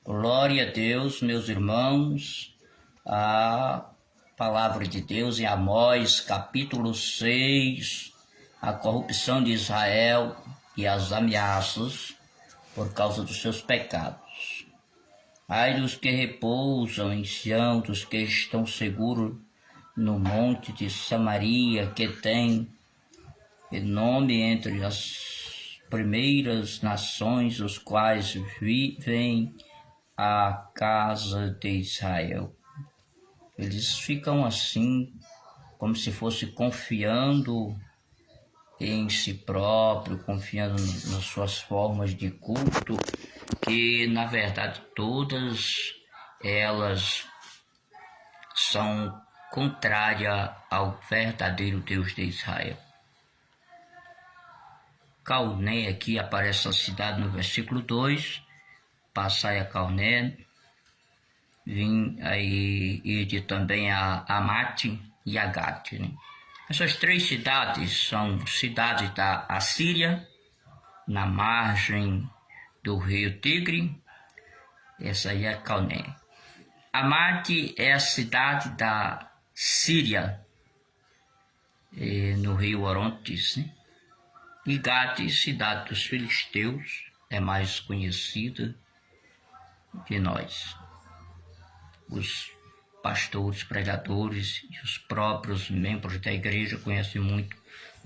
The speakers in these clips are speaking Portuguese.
Glória a Deus, meus irmãos, a palavra de Deus em Amós, capítulo 6, a corrupção de Israel e as ameaças por causa dos seus pecados. Ai dos que repousam em Sião, dos que estão seguros no monte de Samaria, que tem nome entre as primeiras nações, os quais vivem a casa de Israel. Eles ficam assim, como se fosse confiando em si próprio, confiando nas suas formas de culto, que na verdade todas elas são contrárias ao verdadeiro Deus de Israel. Calné, aqui aparece a cidade no versículo 2, passai a Calné, vim aí e também a Amate e a Gate, né? Essas três cidades são cidades da Assíria, na margem do rio Tigre. Essa aí é Calné. Amate é a cidade da Síria, no rio Orontes, né? E Gate, cidade dos filisteus, é mais conhecida de nós. Os pastores, pregadores e os próprios membros da igreja conhecem muito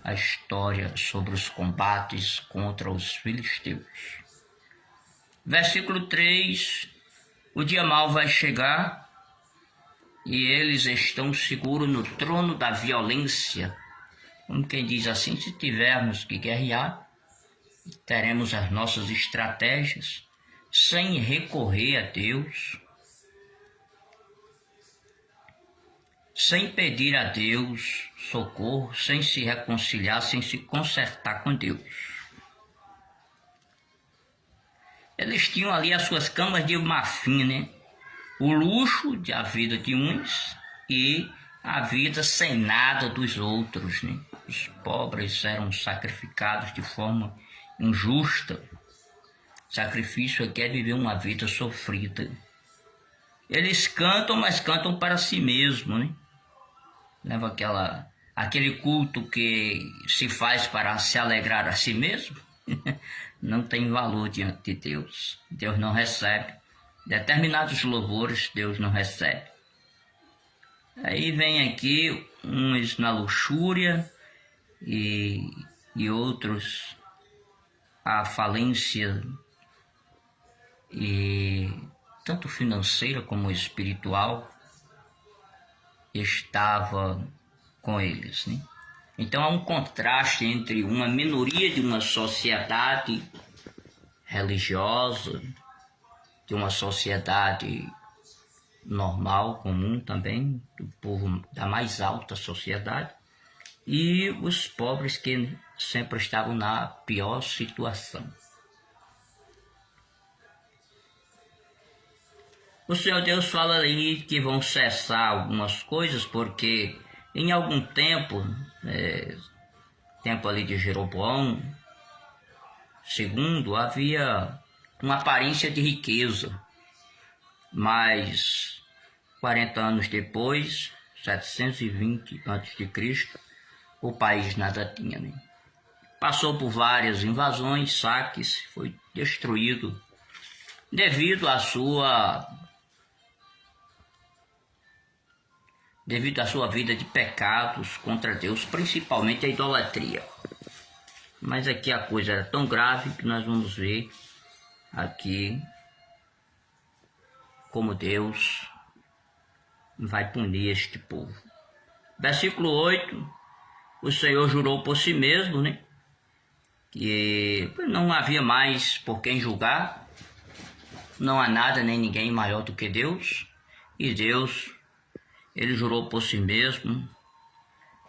a história sobre os combates contra os filisteus. Versículo 3, o dia mau vai chegar e eles estão seguros no trono da violência. Como quem diz assim, se tivermos que guerrear, teremos as nossas estratégias sem recorrer a Deus, sem pedir a Deus socorro, sem se reconciliar, sem se consertar com Deus. Eles tinham ali as suas camas de marfim, né? O luxo da vida de uns e a vida sem nada dos outros, né? Os pobres eram sacrificados de forma injusta. Sacrifício aqui é viver uma vida sofrida. Eles cantam, mas cantam para si mesmos, né? Leva aquele culto que se faz para se alegrar a si mesmo, não tem valor diante de Deus. Deus não recebe. Determinados louvores Deus não recebe. Aí vem aqui uns na luxúria e outros a falência, e tanto financeira como espiritual estava com eles, né? Então há um contraste entre uma minoria de uma sociedade religiosa, de uma sociedade normal, comum também, do povo da mais alta sociedade, e os pobres que sempre estavam na pior situação. O Senhor Deus fala aí que vão cessar algumas coisas, porque em algum tempo, tempo ali de Jeroboão II, havia uma aparência de riqueza, mas 40 anos depois, 720 a.C., o país nada tinha, né? Passou por várias invasões, saques, foi destruído devido à sua vida de pecados contra Deus, principalmente a idolatria. Mas aqui a coisa era tão grave que nós vamos ver aqui como Deus vai punir este povo. Versículo 8, o Senhor jurou por si mesmo, né? Que não havia mais por quem julgar, não há nada nem ninguém maior do que Deus, e Deus, ele jurou por si mesmo.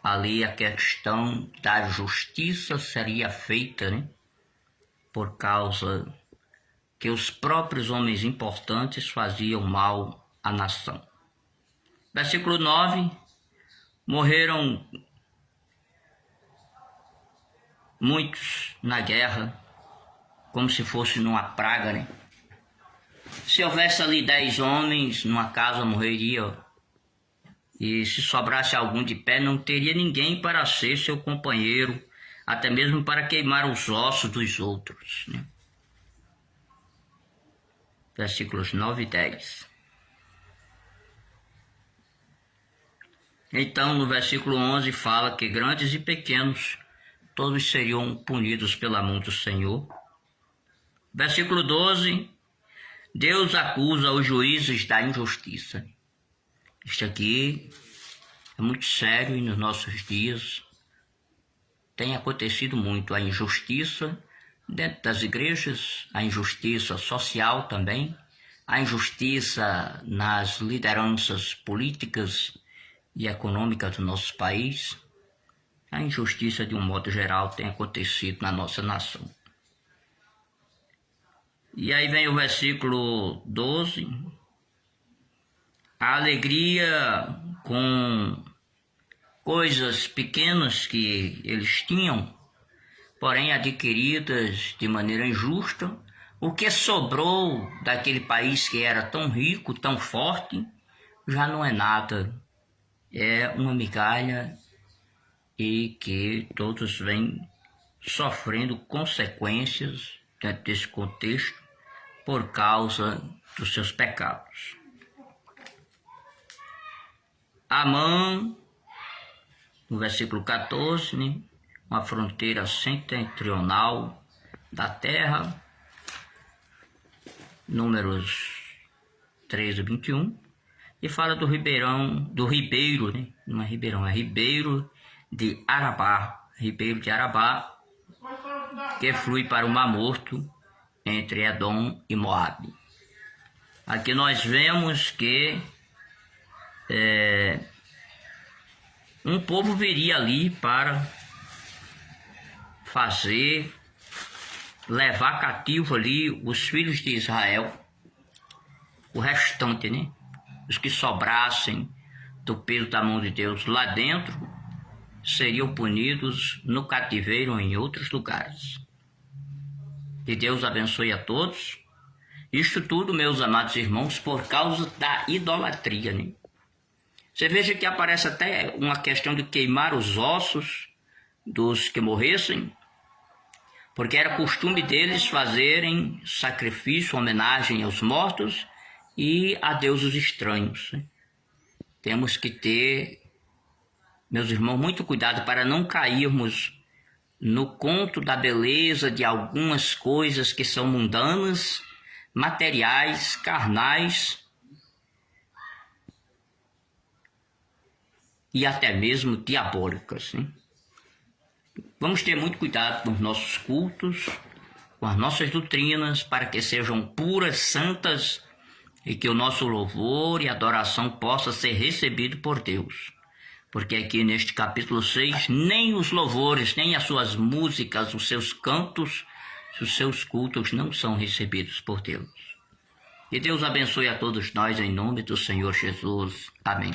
Ali a questão da justiça seria feita, né? Por causa que os próprios homens importantes faziam mal à nação. Versículo 9, morreram muitos na guerra, como se fosse numa praga, né? Se houvesse ali 10 homens numa casa, morreria. E se sobrasse algum de pé, não teria ninguém para ser seu companheiro, até mesmo para queimar os ossos dos outros. Né? Versículos 9 e 10. Então, no versículo 11, fala que grandes e pequenos, todos seriam punidos pela mão do Senhor. Versículo 12, Deus acusa os juízes da injustiça. Isto aqui é muito sério e nos nossos dias tem acontecido muito a injustiça dentro das igrejas, a injustiça social também, a injustiça nas lideranças políticas e econômicas do nosso país. A injustiça, de um modo geral, tem acontecido na nossa nação. E aí vem o versículo 12. A alegria com coisas pequenas que eles tinham, porém adquiridas de maneira injusta, o que sobrou daquele país que era tão rico, tão forte, já não é nada. É uma migalha e que todos vêm sofrendo consequências dentro desse contexto por causa dos seus pecados. Amã, no versículo 14, né, uma fronteira setentrional da terra, Números 13 e 21, e fala do ribeiro, né, não é ribeirão, é ribeiro de Arabá, que flui para o Mar Morto, entre Edom e Moabe. Aqui nós vemos que um povo viria ali para levar cativo ali os filhos de Israel, o restante, né? Os que sobrassem do peso da mão de Deus lá dentro, seriam punidos no cativeiro ou em outros lugares. Que Deus abençoe a todos. Isto tudo, meus amados irmãos, por causa da idolatria, né? Você veja que aparece até uma questão de queimar os ossos dos que morressem, porque era costume deles fazerem sacrifício, homenagem aos mortos e a deuses estranhos. Temos que ter, meus irmãos, muito cuidado para não cairmos no conto da beleza de algumas coisas que são mundanas, materiais, carnais e até mesmo diabólicas. Né? Vamos ter muito cuidado com os nossos cultos, com as nossas doutrinas, para que sejam puras, santas e que o nosso louvor e adoração possa ser recebido por Deus. Porque aqui neste capítulo 6, nem os louvores, nem as suas músicas, os seus cantos, os seus cultos não são recebidos por Deus. Que Deus abençoe a todos nós em nome do Senhor Jesus. Amém.